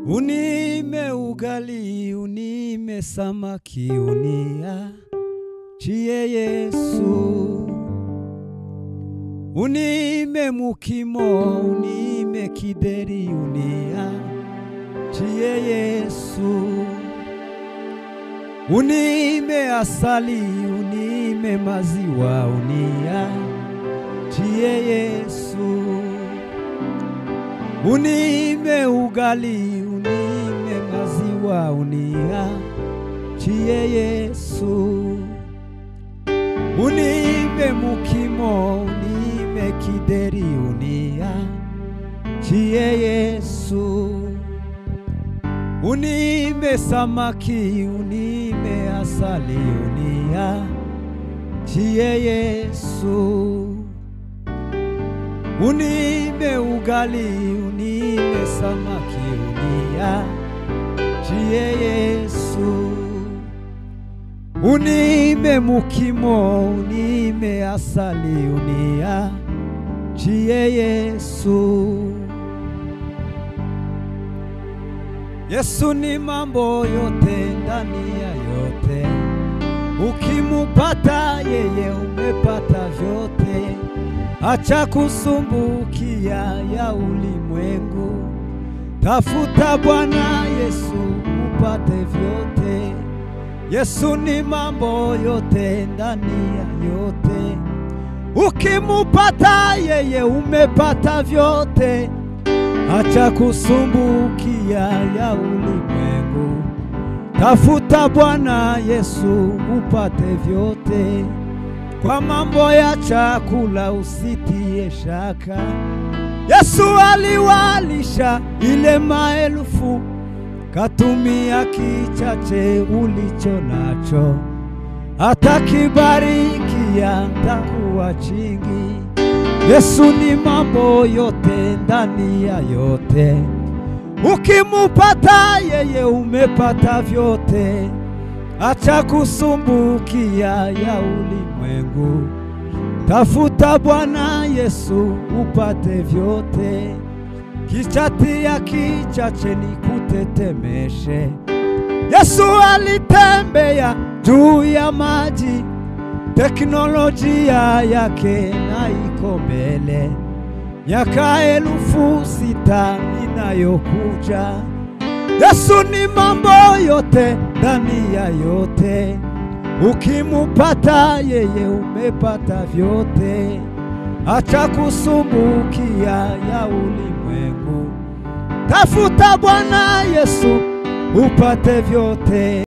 Unime ugali, unime samaki, uniachie Yesu. Unime mukimo, unime kideri, uniachie Yesu. Unime asali, unime maziwa, uniachie Yesu. Unime ugali, unime maziwa, uniachie Yesu. Unime mukimo, unime kideri, uniachie Yesu. Unime samaki, unime asali, uniachie Yesu. Unime ugali, unime samaki, uniachie Yesu. Unime mukimo, unime asali, uniachie Yesu. Yesu ni mambo yote ndani ya yote. Ukimupata yeye umepata vyote. Acha kusumbukia ya ulimwengu. Tafuta Bwana Yesu upate vyote. Yesu ni mambo yote ndani ya yote. Ukimupata yeye umepata vyote. Acha kusumbukia ya ulimwengu. Tafuta Bwana Yesu upate vyote. Kwa mambo ya chakula usitie shaka. Yesu aliwalisha ile maelfu. Katumia kichache ulicho nacho. Atakibarikia takuwa chingi. Yesu ni mambo yote ndani ya yote. Ukimupata yeye umepata vyote. Acha kusumbukia ya ulimwengu. Tafuta Bwana Yesu upate vyote. Kichati ya kichache ni kutetemeshe. Yesu alitembea juu ya maji. Teknolojia yake na iko mbele. Miaka 6,000 inayokuja. Yesu ni mambo yote ndani ya yote. Ukimupata yeye umepata vyote. Acha kusumbukia ya ulimwengu. Tafuta Bwana Yesu upate vyote.